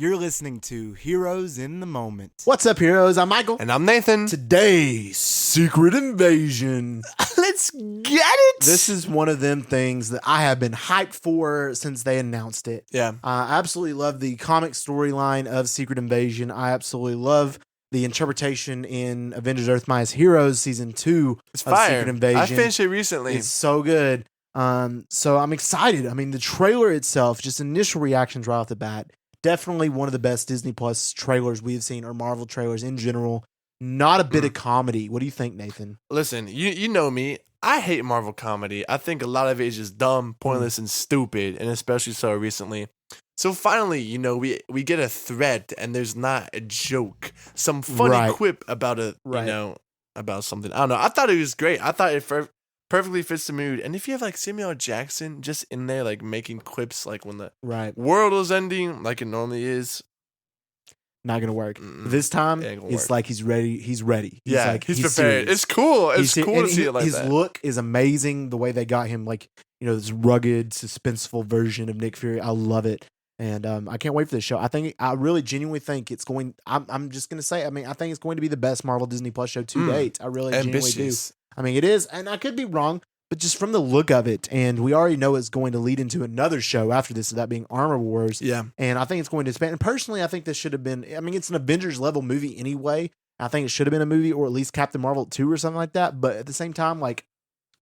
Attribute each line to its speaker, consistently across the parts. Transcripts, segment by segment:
Speaker 1: You're listening to Heroes in the Moment.
Speaker 2: What's up, heroes? I'm Michael.
Speaker 3: And I'm Nathan.
Speaker 2: Today's Secret Invasion.
Speaker 3: Let's get it.
Speaker 2: This is one of them things that I have been hyped for since they announced it.
Speaker 3: Yeah.
Speaker 2: I absolutely love the comic storyline of Secret Invasion. I absolutely love the interpretation in Avengers Earth Minus Heroes Season 2
Speaker 3: It's
Speaker 2: of
Speaker 3: fire.
Speaker 2: Secret Invasion.
Speaker 3: I finished it recently.
Speaker 2: It's so good. So I'm excited. I mean, the trailer itself, just initial reactions right off the bat, definitely one of the best Disney Plus trailers we've seen, or Marvel trailers in general. Not a bit of comedy. What do you think, Nathan?
Speaker 3: Listen, you know me. I hate Marvel comedy. I think a lot of it is just dumb, pointless, and stupid, and especially so recently. So finally, we get a threat, and there's not a joke, some funny quip about about something. I don't know. I thought it was great. I thought it perfectly fits the mood. And if you have like Samuel L. Jackson just in there, like making quips, like when the world is ending, like it normally is,
Speaker 2: not gonna work. This time, it's like he's ready. He's ready.
Speaker 3: He's prepared. Serious. It's cool. It's cool to see it like
Speaker 2: his
Speaker 3: that.
Speaker 2: His look is amazing. The way they got him, like this rugged, suspenseful version of Nick Fury. I love it. And I can't wait for this show. I really genuinely think it's going. I'm just gonna say. I mean, I think it's going to be the best Marvel Disney Plus show to date. I really genuinely do. I mean, it is, and I could be wrong, but just from the look of it, and we already know it's going to lead into another show after this, that being Armor Wars.
Speaker 3: Yeah.
Speaker 2: And I think it's going to expand. And personally, I think this should have been. I mean, it's an Avengers level movie anyway. I think it should have been a movie, or at least Captain Marvel 2 or something like that. But at the same time, like.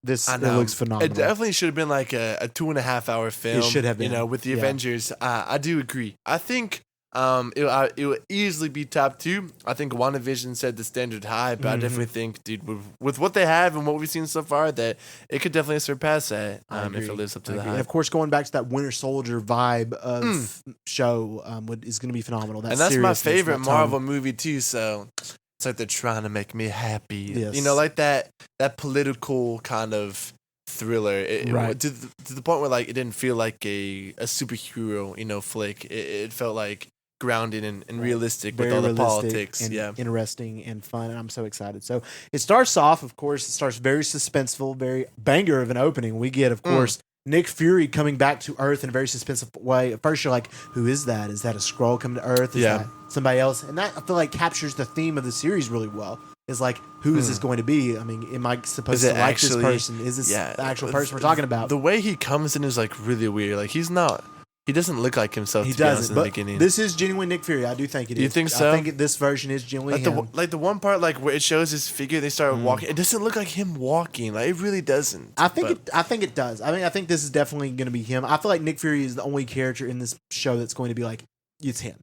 Speaker 2: It looks phenomenal.
Speaker 3: It definitely should have been like a 2.5 hour film.
Speaker 2: It should have been.
Speaker 3: With the Avengers. I do agree. I think it will easily be top 2. I think WandaVision set the standard high, but I definitely think, dude, with what they have and what we've seen so far, that it could definitely surpass that if it lives up to the hype.
Speaker 2: And of course, going back to that Winter Soldier vibe of show is going to be phenomenal.
Speaker 3: And that's my favorite Marvel movie too, so... It's like they're trying to make me happy.
Speaker 2: Yes.
Speaker 3: Like that political kind of thriller. To the point where like it didn't feel like a superhero, flick. It felt like grounded and realistic with all the politics.
Speaker 2: And interesting and fun. And I'm so excited. So it starts off, of course, very suspenseful, very banger of an opening. We get, of course, Nick Fury coming back to Earth in a very suspenseful way. At first, you're like, who is that? Is that a Skrull coming to Earth? Is that somebody else? And that, I feel like, captures the theme of the series really well. Is like, who is this going to be? I mean, am I supposed to like this person? Is this the actual person we're talking about?
Speaker 3: The way he comes in is like really weird. Like he doesn't look like himself.
Speaker 2: He
Speaker 3: doesn't.
Speaker 2: In the
Speaker 3: beginning.
Speaker 2: This is genuine Nick Fury. I do think it is.
Speaker 3: You think so?
Speaker 2: I think this version is genuinely him.
Speaker 3: The one part like where it shows his figure, they start walking. It doesn't look like him walking. Like it really doesn't.
Speaker 2: I think it does. I mean, I think this is definitely going to be him. I feel like Nick Fury is the only character in this show that's going to be like it's him.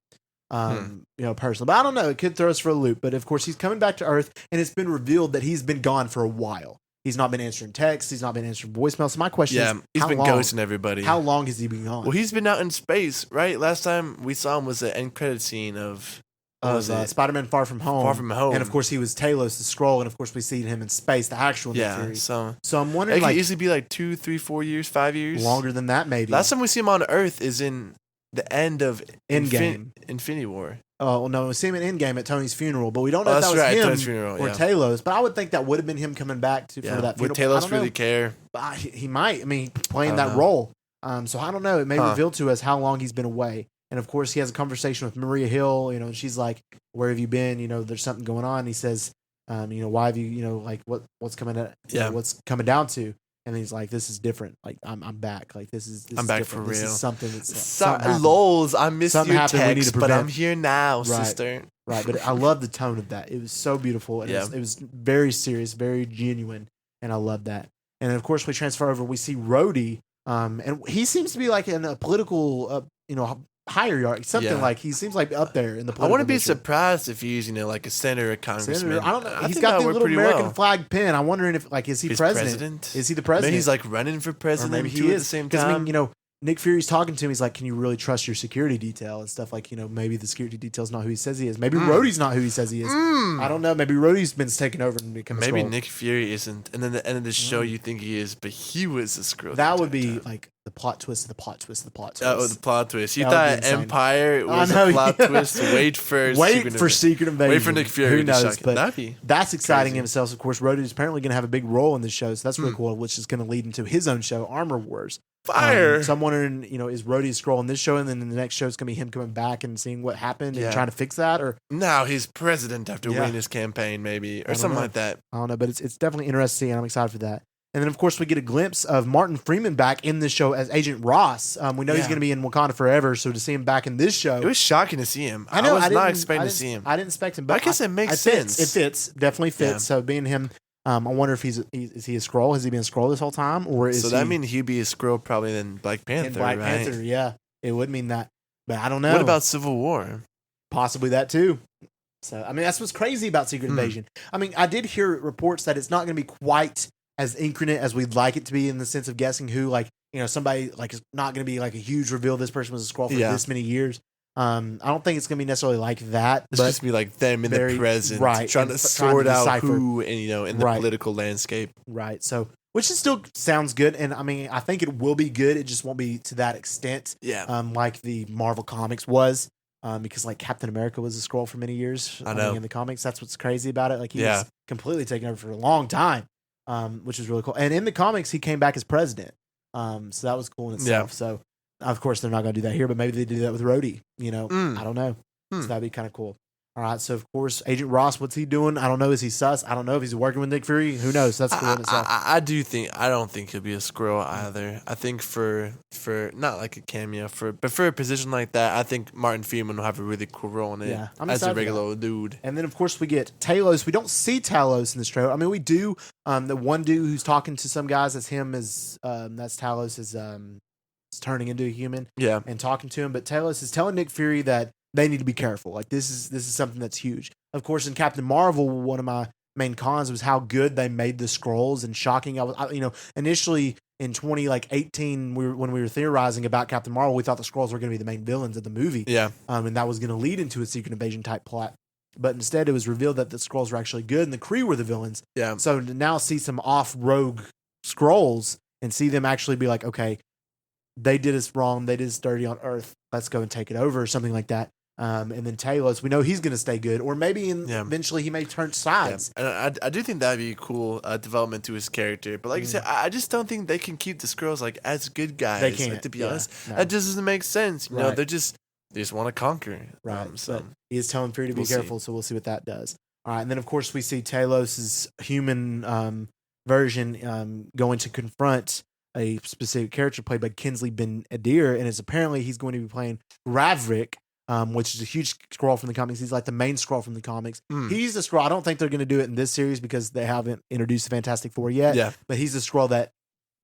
Speaker 2: Personally, but I don't know. It could throw us for a loop. But of course, he's coming back to Earth, and it's been revealed that he's been gone for a while. He's not been answering texts. He's not been answering voicemails. So my question is,
Speaker 3: he's been ghosting everybody.
Speaker 2: How long has he been gone?
Speaker 3: Well, he's been out in space, right? Last time we saw him was the end credit scene of
Speaker 2: Spider-Man Far From Home.
Speaker 3: Far From Home.
Speaker 2: And of course, he was Talos the Skrull, and of course, we see him in space, the actual Nick Fury.
Speaker 3: So
Speaker 2: I'm wondering,
Speaker 3: it could easily be like 2, 3, 4 years, 5 years.
Speaker 2: Longer than that, maybe.
Speaker 3: Last time we see him on Earth is in the end of
Speaker 2: Endgame.
Speaker 3: Infinity War.
Speaker 2: Oh, no, we see him in Endgame at Tony's funeral, but we don't know if that was him or Talos. But I would think that would have been him coming back for that funeral.
Speaker 3: Would Talos really care?
Speaker 2: He might. I mean, playing that role. So I don't know. It may reveal to us how long he's been away. And of course, he has a conversation with Maria Hill. And she's like, "Where have you been? There's something going on." And he says, "Why have you? Like what's coming? What's coming down to?" And he's like, "This is different. Like I'm back. Like I'm
Speaker 3: back
Speaker 2: different.
Speaker 3: for real.
Speaker 2: This is something that's
Speaker 3: lols. I miss your text, but I'm here now,
Speaker 2: right.
Speaker 3: sister."
Speaker 2: Right, but I love the tone of that. It was so beautiful. And it was very serious, very genuine, and I love that. And of course, we transfer over. We see Rhodey, and he seems to be like in a political, hierarchy, something like he seems like up there in the.
Speaker 3: I wouldn't be surprised if he's like a senator or congressman.
Speaker 2: I don't know. He's got the little American flag pin. I'm wondering if is he president? Is he the president?
Speaker 3: Maybe he's like running for president.
Speaker 2: Or maybe he is
Speaker 3: at the same time.
Speaker 2: I mean, Nick Fury's talking to him. He's like, "Can you really trust your security detail and stuff?" Like, maybe the security detail's not who he says he is. Maybe Rhodey's not who he says he is. I don't know. Maybe Rhodey's been taken over and become.
Speaker 3: Maybe
Speaker 2: a Skrull.
Speaker 3: Nick Fury isn't, and then at the end of the show, you think he is, but he was a Skrull.
Speaker 2: That would be like the plot twist of the plot twist of the plot twist.
Speaker 3: Oh, the plot twist. You thought Empire was a plot twist? Wait for
Speaker 2: Secret Invasion.
Speaker 3: Wait for Nick Fury.
Speaker 2: Who knows? But that's exciting
Speaker 3: crazy.
Speaker 2: in itself. Of course, Rhodey is apparently going to have a big role in this show, so that's really cool. Which is going to lead into his own show, Armor Wars.
Speaker 3: Fire.
Speaker 2: So I'm wondering, is Rhodey a Skrull in this show, and then in the next show it's gonna be him coming back and seeing what happened and trying to fix that, or
Speaker 3: Now he's president after
Speaker 2: Yeah.
Speaker 3: winning his campaign, maybe, or
Speaker 2: don't
Speaker 3: something
Speaker 2: know.
Speaker 3: like that.
Speaker 2: I don't know, but it's definitely interesting, and I'm excited for that. And then, of course, we get a glimpse of Martin Freeman back in this show as Agent Ross. We know he's
Speaker 3: Yeah.
Speaker 2: going to be in Wakanda forever, so to see him back in this show,
Speaker 3: It was shocking to see him.
Speaker 2: I know.
Speaker 3: was not
Speaker 2: didn't-
Speaker 3: expecting to
Speaker 2: didn't-
Speaker 3: see him.
Speaker 2: I didn't expect him, but
Speaker 3: I guess it makes
Speaker 2: fits.
Speaker 3: sense.
Speaker 2: It fits, definitely fits.
Speaker 3: Yeah.
Speaker 2: So being him, I wonder if is he a Skrull? Has he been a Skrull this whole time, or is
Speaker 3: So that means he'd be a Skrull probably than Black Panther,
Speaker 2: in Black
Speaker 3: right?
Speaker 2: Panther? Yeah, it would mean that, but I don't know.
Speaker 3: What about Civil War?
Speaker 2: possibly that too? So I mean, that's what's crazy about Secret Invasion. I mean, I did hear reports that it's not going to be quite as incarnate as we'd like it to be, in the sense of guessing who, like, somebody like is not going to be like a huge reveal. This person was a Skrull for
Speaker 3: Yeah.
Speaker 2: this many years. I don't think it's going to be necessarily like that,
Speaker 3: It's
Speaker 2: but
Speaker 3: just be like them in
Speaker 2: very-
Speaker 3: the present,
Speaker 2: right,
Speaker 3: trying
Speaker 2: and
Speaker 3: to
Speaker 2: trying to
Speaker 3: sort out
Speaker 2: decipher.
Speaker 3: who, and in the
Speaker 2: Right.
Speaker 3: political landscape.
Speaker 2: right. So, which is still sounds good, and I mean, I think it will be good. It just won't be to that extent,
Speaker 3: Yeah,
Speaker 2: like the Marvel comics was. Because like Captain America was a Skrull for many years.
Speaker 3: I know.
Speaker 2: In the comics, that's what's crazy about it. Like he
Speaker 3: Yeah.
Speaker 2: was completely taken over for a long time, which is really cool. And in the comics, he came back as president. So that was cool in itself. So of course they're not going to do that here, but maybe they do that with Rhodey. I don't know. So that'd be kind of cool. All right. So of course, Agent Ross, what's he doing? I don't know. Is he sus? I don't know if he's working with Nick Fury. Who knows? That's cool in itself.
Speaker 3: I don't think he'll be a Skrull either. I think for not like a cameo, but for a position like that, I think Martin Freeman will have a really cool role in it
Speaker 2: Yeah, I'm
Speaker 3: as
Speaker 2: excited
Speaker 3: a
Speaker 2: for
Speaker 3: regular old dude.
Speaker 2: And then, of course, we get Talos. We don't see Talos in this trailer. I mean, we do. The one dude who's talking to some guys, that's him, that's Talos is turning into a human
Speaker 3: Yeah,
Speaker 2: and talking to him. But Talos is telling Nick Fury that they need to be careful. Like this is something that's huge. Of course, in Captain Marvel, one of my main cons was how good they made the scrolls and shocking. Initially in 2018, when we were theorizing about Captain Marvel, we thought the scrolls were going to be the main villains of the movie.
Speaker 3: yeah,
Speaker 2: And that was going to lead into a Secret Invasion type plot. But instead, it was revealed that the Skrulls were actually good and the Kree were the villains.
Speaker 3: yeah.
Speaker 2: So to now see some off-rogue Skrulls and see them actually be like, okay, they did us wrong. They did us dirty on Earth. Let's go and take it over or something like that. And then Talos, we know he's going to stay good. Or maybe eventually he may turn sides.
Speaker 3: Yeah. And I do think that'd be a cool development to his character. But like you said, I just don't think they can keep the Skrulls like as good guys.
Speaker 2: They can't.
Speaker 3: Like, to be
Speaker 2: Yeah,
Speaker 3: honest,
Speaker 2: no.
Speaker 3: that just doesn't make sense. You know,
Speaker 2: Right.
Speaker 3: they just want to conquer.
Speaker 2: Right.
Speaker 3: So
Speaker 2: But he is telling Fury to be
Speaker 3: we'll see.
Speaker 2: careful, so we'll see what that does. All right. And then, of course, we see Talos' human version going to confront a specific character played by Kinsley Ben Adir, and it's apparently he's going to be playing Ravrik, which is a huge Skrull from the comics. He's like the main Skrull from the comics. He's the Skrull. I don't think they're going to do it in this series because they haven't introduced the Fantastic Four yet.
Speaker 3: Yeah.
Speaker 2: But he's the Skrull that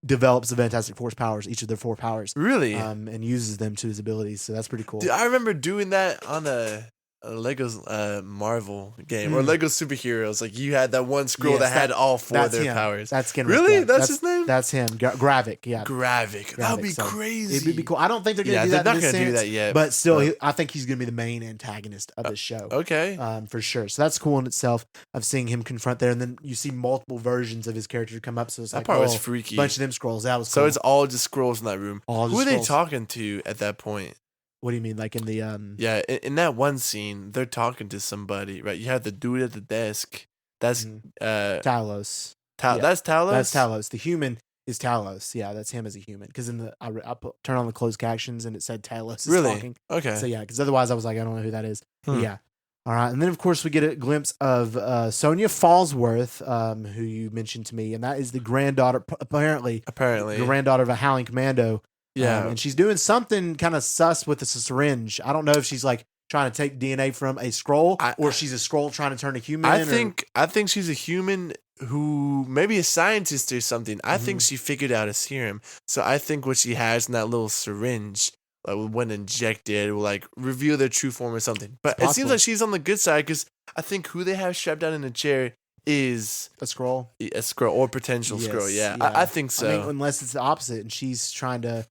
Speaker 2: develops the Fantastic Four's powers, each of their 4 powers,
Speaker 3: really,
Speaker 2: and uses them to his abilities. So that's pretty cool.
Speaker 3: dude, I remember doing that on a Lego's Marvel game or Lego superheroes. Like you had that one Skrull
Speaker 2: Yes,
Speaker 3: that had all 4 of
Speaker 2: that's
Speaker 3: their
Speaker 2: him.
Speaker 3: powers.
Speaker 2: That's Skin.
Speaker 3: Really? That's his name?
Speaker 2: That's him. Gravik. Yeah.
Speaker 3: Gravik. That would be
Speaker 2: So
Speaker 3: crazy.
Speaker 2: It'd be cool. I don't think they're going to
Speaker 3: Yeah,
Speaker 2: do
Speaker 3: they're
Speaker 2: that.
Speaker 3: not
Speaker 2: in this
Speaker 3: gonna do
Speaker 2: sense,
Speaker 3: that yet,
Speaker 2: But still,
Speaker 3: but-
Speaker 2: I think he's going to be the main antagonist of the show.
Speaker 3: Okay.
Speaker 2: For sure. So that's cool in itself of seeing him confront there, and then you see multiple versions of his character come up. So it's
Speaker 3: That
Speaker 2: like
Speaker 3: part was
Speaker 2: oh,
Speaker 3: freaky.
Speaker 2: bunch of them scrolls. That was
Speaker 3: So
Speaker 2: cool.
Speaker 3: it's all just Skrulls in that room.
Speaker 2: All
Speaker 3: Who
Speaker 2: just
Speaker 3: are they
Speaker 2: Skrulls.
Speaker 3: talking to at that point?
Speaker 2: What do you mean, like in the
Speaker 3: Yeah, in that one scene, they're talking to somebody, right? You have the dude at the desk. That's
Speaker 2: Talos?
Speaker 3: Tal-
Speaker 2: Yeah.
Speaker 3: That's Talos.
Speaker 2: That's Talos. The human is Talos. Yeah, that's him as a human. Because in the turn on the closed captions and it said Talos is
Speaker 3: Really?
Speaker 2: talking.
Speaker 3: Okay.
Speaker 2: So yeah, because otherwise I was like, I don't know who that is. But
Speaker 3: Hmm.
Speaker 2: yeah. All right, and then of course we get a glimpse of Sonia Fallsworth, who you mentioned to me, and that is the granddaughter, apparently
Speaker 3: Apparently.
Speaker 2: granddaughter of a Howling Commando.
Speaker 3: Yeah.
Speaker 2: And she's doing something kind of sus with a syringe. I don't know if she's like trying to take DNA from a scroll, or she's a scroll trying to turn a human.
Speaker 3: I think she's a human who maybe a scientist or something. I think she figured out a serum. So I think what she has in that little syringe, like when injected, will like reveal their true form or something. But it seems
Speaker 2: possible.
Speaker 3: like she's on the good side because I think who they have strapped down in a chair is
Speaker 2: a scroll.
Speaker 3: a scroll or potential scroll.
Speaker 2: Yes,
Speaker 3: Yeah, I think so.
Speaker 2: I mean, unless it's the opposite, and she's trying to,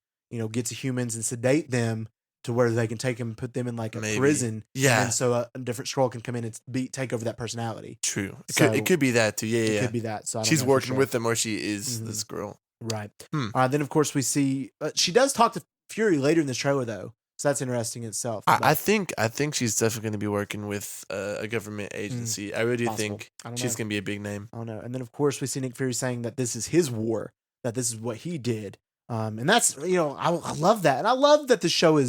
Speaker 2: get to humans and sedate them to where they can take them, put them in like a
Speaker 3: Maybe.
Speaker 2: prison.
Speaker 3: Yeah.
Speaker 2: And so a different scroll can come in and take over that personality.
Speaker 3: True.
Speaker 2: So-
Speaker 3: It could be that too. Yeah,
Speaker 2: It
Speaker 3: yeah.
Speaker 2: could be that. So I don't
Speaker 3: She's
Speaker 2: know for
Speaker 3: working
Speaker 2: sure.
Speaker 3: with them, or she is the
Speaker 2: Mhm.
Speaker 3: scroll.
Speaker 2: Right.
Speaker 3: Hmm.
Speaker 2: Then of course we see she does talk to Fury later in this trailer though, so that's interesting in itself.
Speaker 3: I think she's definitely going to be working with a government agency. I really do
Speaker 2: Possible.
Speaker 3: think
Speaker 2: I don't
Speaker 3: she's
Speaker 2: know.
Speaker 3: going to be a big name.
Speaker 2: I don't know. And then of course we see Nick Fury saying that this is his war, that this is what he did. And that's, I love that. And I love that the show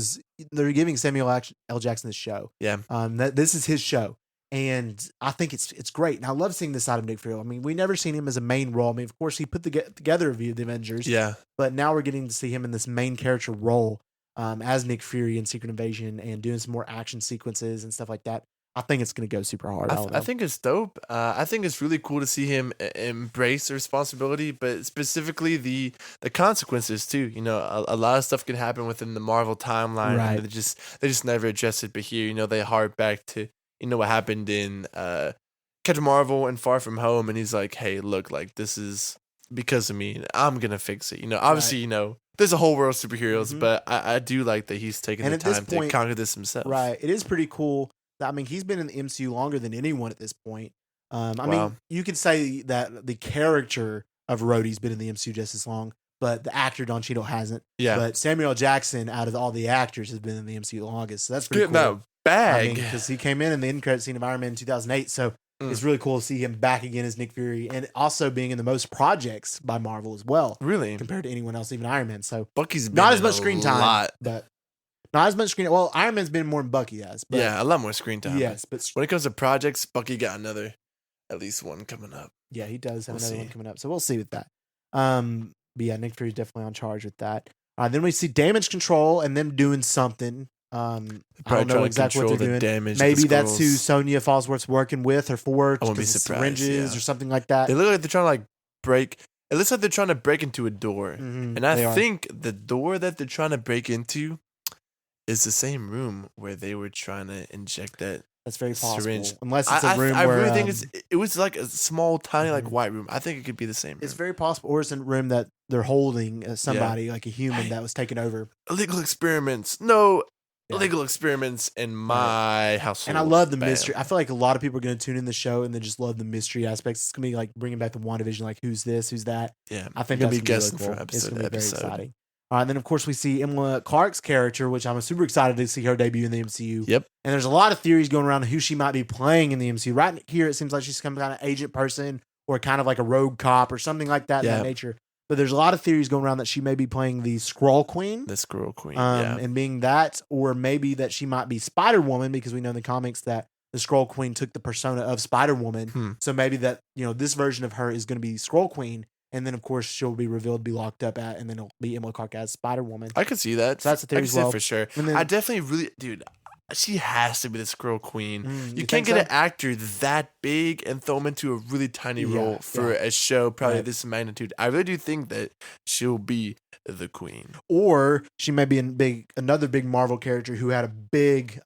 Speaker 2: they're giving Samuel L. Jackson this show.
Speaker 3: Yeah.
Speaker 2: That this is his show. And I think it's great. And I love seeing this side of Nick Fury. I mean, we never seen him as a main role. I mean, of course, he put together a few of the Avengers.
Speaker 3: Yeah.
Speaker 2: But now we're getting to see him in this main character role as Nick Fury in Secret Invasion and doing some more action sequences and stuff like that. I think it's going to go super hard.
Speaker 3: I think it's dope. I think it's really cool to see him embrace the responsibility, but specifically the consequences too. You know, a lot of stuff can happen within the Marvel timeline,
Speaker 2: Right.
Speaker 3: and they just never address it. But here, you know, they hark back to what happened in Captain Marvel and Far From Home, and he's like, "Hey, look, like this is because of me. And I'm gonna fix it." You know, obviously, you know, there's a whole world of superheroes, but I do like that he's taking the time to conquer this himself.
Speaker 2: Right. It is pretty cool. I mean, he's been in the MCU longer than anyone at this point. I mean, you could say that the character of Rhodey's been in the MCU just as long, but the actor Don Cheadle hasn't.
Speaker 3: Yeah.
Speaker 2: But Samuel L. Jackson, out of all the actors, has been in the MCU the longest. So that's pretty cool.
Speaker 3: Getting that bag.
Speaker 2: Because he came in the end credit scene of Iron Man in 2008. So it's really cool to see him back again as Nick Fury and also being in the most projects by Marvel as well.
Speaker 3: Really?
Speaker 2: Compared to anyone else, even Iron Man. So
Speaker 3: Bucky's been
Speaker 2: not as
Speaker 3: in
Speaker 2: much
Speaker 3: a
Speaker 2: screen time,
Speaker 3: lot.
Speaker 2: but not as much screen. Well, Iron Man's been more than Bucky has. But
Speaker 3: Yeah, a lot more screen time.
Speaker 2: yes, but
Speaker 3: When it comes to projects, Bucky got at least one coming up.
Speaker 2: yeah, he does have
Speaker 3: We'll
Speaker 2: another
Speaker 3: see.
Speaker 2: one coming up. So we'll see with that. But yeah, Nick Fury's definitely on charge with that. Then we see Damage Control and them doing something. I don't know exactly what they're doing. Maybe that's who Sonya Fallsworth's working with or for.
Speaker 3: I wouldn't be
Speaker 2: because it's
Speaker 3: surprised,
Speaker 2: syringes
Speaker 3: yeah.
Speaker 2: or something like that.
Speaker 3: They look like they're trying to like break. It looks like they're trying to break into a door,
Speaker 2: Mhm,
Speaker 3: and I think the door that they're trying to break into is the same room where they were trying to inject that
Speaker 2: that's very possible.
Speaker 3: syringe.
Speaker 2: Unless it's a room
Speaker 3: I
Speaker 2: where
Speaker 3: really think it was like a small, tiny, like
Speaker 2: Mhm.
Speaker 3: white room. I think it could be the same room.
Speaker 2: it's very possible, or it's a room that they're holding somebody like a human
Speaker 3: Hey.
Speaker 2: that was taken over.
Speaker 3: Illegal experiments. No.
Speaker 2: Yeah.
Speaker 3: Illegal experiments in my household.
Speaker 2: And I love the
Speaker 3: Bam.
Speaker 2: mystery. I feel like a lot of people are going to tune in the show and they just love the mystery aspects. It's going to be like bringing back the WandaVision, like who's this, who's that.
Speaker 3: Yeah,
Speaker 2: I think
Speaker 3: you're
Speaker 2: that's
Speaker 3: gonna be
Speaker 2: gonna
Speaker 3: guessing
Speaker 2: be really
Speaker 3: from
Speaker 2: cool. It's
Speaker 3: episode
Speaker 2: going to
Speaker 3: to
Speaker 2: be very
Speaker 3: episode.
Speaker 2: exciting. And then of course we see Emma Clark's character, which I'm super excited to see her debut in the MCU.
Speaker 3: Yep.
Speaker 2: And there's a lot of theories going around who she might be playing in the MCU. Right here, it seems like she's some kind of agent person or kind of like a rogue cop or something like that in
Speaker 3: Yeah.
Speaker 2: that nature. But there's a lot of theories going around that she may be playing the Skrull Queen.
Speaker 3: The Squirrel Queen. Yeah.
Speaker 2: And being that, or maybe that she might be Spider Woman, because we know in the comics that the Skrull Queen took the persona of Spider Woman. So maybe that, this version of her is going to be Skrull Queen, and then of course she'll be revealed to be locked up at, and then it'll be Emily Clark as Spider Woman.
Speaker 3: I could see that.
Speaker 2: So that's the theory
Speaker 3: I could
Speaker 2: as
Speaker 3: see it
Speaker 2: well.
Speaker 3: for sure.
Speaker 2: And then-
Speaker 3: I definitely really, dude. She has to be the Squirrel Queen. You
Speaker 2: you
Speaker 3: can't
Speaker 2: think
Speaker 3: get
Speaker 2: so?
Speaker 3: an actor that big and throw him into a really tiny
Speaker 2: Yeah,
Speaker 3: role for a show probably
Speaker 2: Right.
Speaker 3: this magnitude. I really do think that she'll be the queen.
Speaker 2: Or she may be another big Marvel character who had a big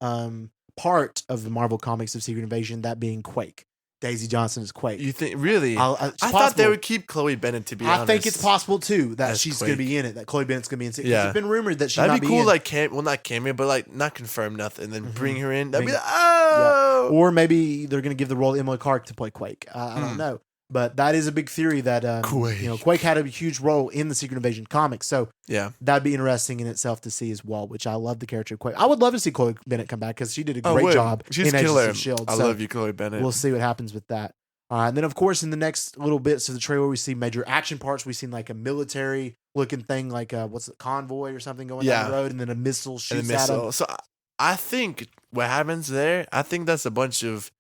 Speaker 2: part of the Marvel comics of Secret Invasion, that being Quake. Daisy Johnson is Quake.
Speaker 3: You think really?
Speaker 2: It's
Speaker 3: I thought they
Speaker 2: possible.
Speaker 3: would keep Chloe Bennett. To be honest,
Speaker 2: I think it's possible too that
Speaker 3: As
Speaker 2: she's going to
Speaker 3: Quake.
Speaker 2: be in it. That Chloe Bennett's going to be in it.
Speaker 3: Yeah.
Speaker 2: It's been rumored that she
Speaker 3: That'd
Speaker 2: might
Speaker 3: be
Speaker 2: be
Speaker 3: cool.
Speaker 2: in.
Speaker 3: Like not cameo, but like not confirm nothing. Then bring her in. That'd be
Speaker 2: Bring-
Speaker 3: like, oh.
Speaker 2: Or maybe they're going to give the role to Emily Clark to play Quake. I don't know. But that is a big theory that
Speaker 3: Quake.
Speaker 2: Quake had a huge role in the Secret Invasion comics. So
Speaker 3: Yeah.
Speaker 2: that'd be interesting in itself to see as well, which I love the character of Quake. I would love to see Chloe Bennett come back because she did a great job
Speaker 3: She's
Speaker 2: in Agents
Speaker 3: killer.
Speaker 2: of S.H.I.E.L.D.
Speaker 3: I
Speaker 2: So
Speaker 3: love you, Chloe Bennett.
Speaker 2: we'll see what happens with that. And then, of course, in the next little bits of the trailer, we see major action parts. We've seen like a military looking thing, like what's it, convoy or something going down the road, and then a missile
Speaker 3: and
Speaker 2: shoots
Speaker 3: the
Speaker 2: at
Speaker 3: missile.
Speaker 2: them.
Speaker 3: So I think what happens there, I think that's a bunch of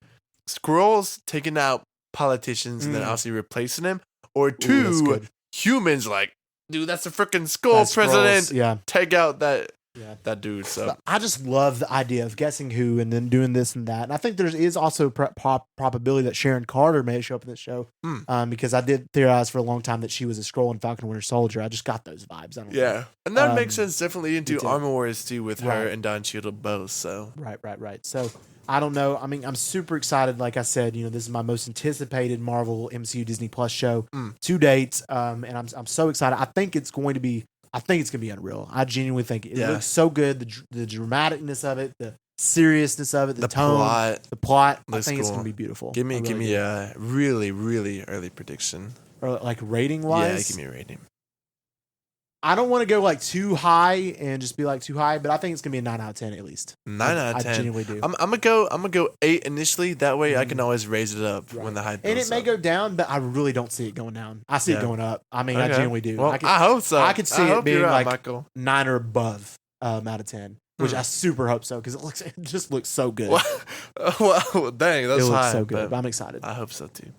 Speaker 3: squirrels taking out politicians and then obviously replacing them, or
Speaker 2: that's
Speaker 3: two
Speaker 2: good.
Speaker 3: humans like, dude, that's a freaking skull
Speaker 2: That's
Speaker 3: president.
Speaker 2: Skrulls, yeah.
Speaker 3: Take out that
Speaker 2: Yeah.
Speaker 3: dude. So
Speaker 2: But I just love the idea of guessing who and then doing this and that. And I think there is also probability that Sharon Carter may show up in this show because I did theorize for a long time that she was a Skrull in Falcon and Winter Soldier. I just got those vibes. I don't know.
Speaker 3: yeah, and that makes sense definitely into
Speaker 2: me too.
Speaker 3: Armor Wars too with her
Speaker 2: Right.
Speaker 3: and Don Cheadle both. So
Speaker 2: Right. So I don't know. I mean, I'm super excited. Like I said, this is my most anticipated Marvel MCU Disney Plus show to date. And I'm so excited. I think it's going to be unreal. I genuinely think it
Speaker 3: Yeah.
Speaker 2: looks so good. The dramaticness of it, the seriousness of it, the tone,
Speaker 3: plot.
Speaker 2: the plot. I
Speaker 3: Looks
Speaker 2: think it's
Speaker 3: cool.
Speaker 2: going to be beautiful.
Speaker 3: Give me
Speaker 2: I really do.
Speaker 3: a really early prediction.
Speaker 2: Or like rating
Speaker 3: Yeah,
Speaker 2: wise.
Speaker 3: give me a rating.
Speaker 2: I don't want to go like too high and just be like too high, but I think it's gonna be a 9 out of 10 at least.
Speaker 3: 9 out of 10.
Speaker 2: I genuinely do.
Speaker 3: I'm gonna go 8 initially. That way I can always raise it up when the hype.
Speaker 2: And
Speaker 3: builds
Speaker 2: it may
Speaker 3: up.
Speaker 2: go down, but I really don't see it going down. I see it going up. I mean, I
Speaker 3: Okay.
Speaker 2: genuinely do.
Speaker 3: Well,
Speaker 2: I
Speaker 3: hope so.
Speaker 2: I could see it
Speaker 3: hope
Speaker 2: being
Speaker 3: you're right,
Speaker 2: like
Speaker 3: Michael.
Speaker 2: 9 or above out of 10, which I super hope so because it just looks so good.
Speaker 3: Well, dang, that's
Speaker 2: it looks
Speaker 3: high.
Speaker 2: so good.
Speaker 3: but
Speaker 2: I'm excited.
Speaker 3: I hope so too.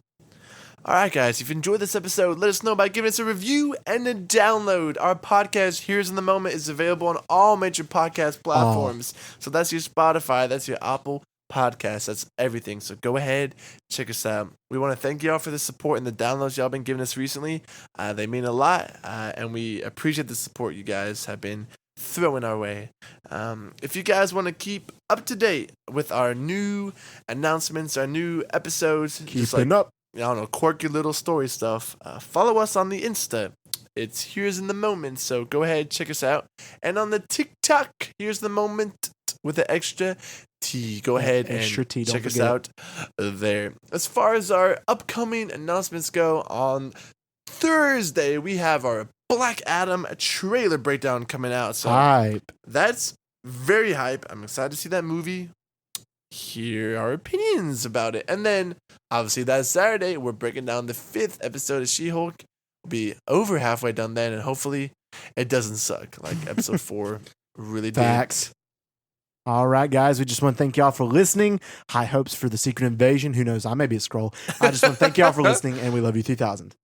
Speaker 3: All right, guys, if you enjoyed this episode, let us know by giving us a review and a download. Our podcast, Here's in the Moment, is available on all major podcast platforms. So that's your Spotify, that's your Apple Podcast, that's everything. So go ahead, check us out. We want to thank y'all for the support and the downloads y'all been giving us recently. They mean a lot, and we appreciate the support you guys have been throwing our way. If you guys want to keep up to date with our new announcements, our new episodes, just like,
Speaker 2: Keeping up.
Speaker 3: I don't know, quirky little story stuff, follow us on the Insta. It's Here's in the Moment, so go ahead, check us out. And on the TikTok, Here's the Moment with the extra T. Go ahead
Speaker 2: Extra
Speaker 3: and
Speaker 2: T, don't
Speaker 3: check us
Speaker 2: forget.
Speaker 3: out there. As far as our upcoming announcements go, on Thursday, we have our Black Adam trailer breakdown coming out. So
Speaker 2: Hype.
Speaker 3: that's very hype. I'm excited to see that movie. Hear our opinions about it. And then, obviously, that Saturday, we're breaking down the 5th episode of She-Hulk. We'll be over halfway done then, and hopefully it doesn't suck like episode 4 really did.
Speaker 2: Facts. All right, guys. We just want to thank y'all for listening. High hopes for the Secret Invasion. Who knows? I may be a scroll. I just want to thank y'all for listening, and we love you 3000.